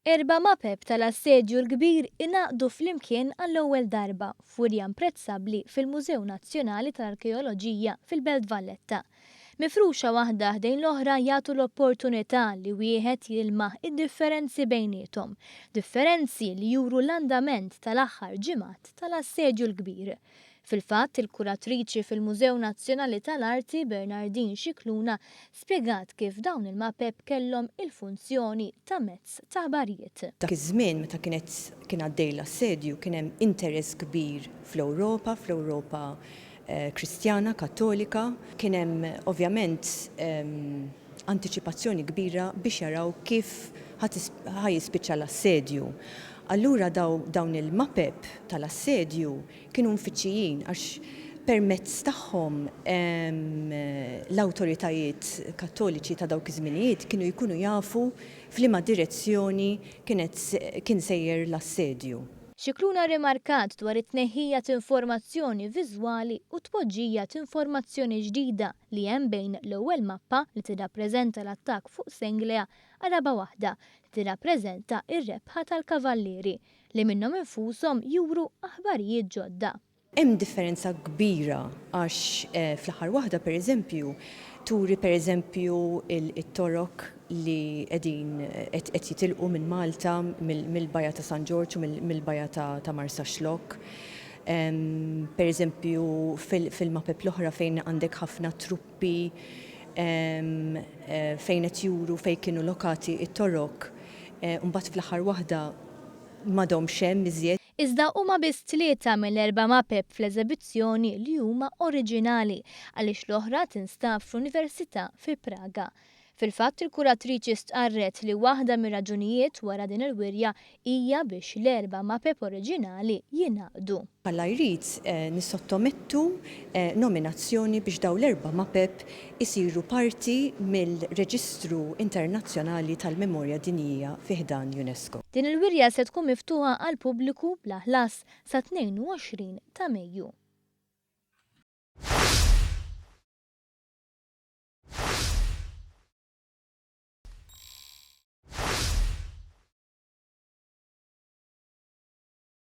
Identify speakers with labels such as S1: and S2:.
S1: 4 mapep tal-assedju l-kbir inaqdu flimkien għall-ewwel darba f'wirja imprezzabbli fil-Mużew Nazzjonali tal-Arkeoloġija fil-Belt Valletta. Mifruxa waħda ħdejn l-oħra jagħtu l-opportunità li wieħed jilmah id-differenzi bejniethom, differenzi li juru l-andament tal-aħħar ġimgħat tal-assedju l-kbir. Fil-fatt, il-kuratriċi fil-Mużew Nazzjonali tal-Arti Bernardin Scicluna spjegat kif dawn il-mapep kellhom il-funzjoni ta' mezz ta' aħbarijiet.
S2: Dak iż-żmien meta kien għaddej l-assedju kien hemm interess kbir fl-Ewropa Kristjana, Kattolika, kien hemm ovvjament antiċipazzjoni kbira biex jaraw kif ħajispiċċa l-assedju. Allura dawn il-mapep tal-assedju kienu mfittxijin għax permezz tagħhom l-awtoritajiet kattoliċi ta' dawk iż-żminijiet kienu jkunu jafu f'liema direzzjoni kien sejjer l-assedju.
S1: Scicluna rimarkat dwar it-tneħħija ta' informazzjoni viżwali u tpoġġija ta' informazzjoni ġdida li hemm bejn l-ewwel mappa li tirrappreżenta l-attakk fuq Senglea qalaba waħda li tirrappreżenta r-rebħa tal-kavallieri li minnhom infushom juru aħbarijiet ġodda.
S2: Hemm differenza kbira għax fl-aħħar waħda pereżempju turi pereżempju it-torok li qed jitilqu minn Malta mill-Bajja ta' San Ġorġ u mill-Bajja ta' Marsa Xlokk. Pereżempju fil-mapep l-oħra fejn għandek ħafna truppi fejn qed juru fejn kienu lokati it-torok. Mbagħad fl-aħħar waħda m'għadhomx hemm iżjed.
S1: Iżda huma biss 3 mill-4 mapep fl-eżibizzjoni li huma oriġinali għaliex l-oħra tinstab fl-Università fi Praga. Fil-fatt il-kuratriċi stqarret li waħda mir-raġunijiet wara din il-wirja hija biex l-4 mapep oriġinali jingħaqdu.
S2: Alla jrid nissottomettu nominazzjoni biex dawn l-4 mapep isiru parti mill-Reġistru Internazzjonali tal-Memorja Dinjija fi ħdan UNESCO.
S1: Din il-wirja se tkun miftuħa għall pubbliku bla ħlas sa 22 ta' Mejju.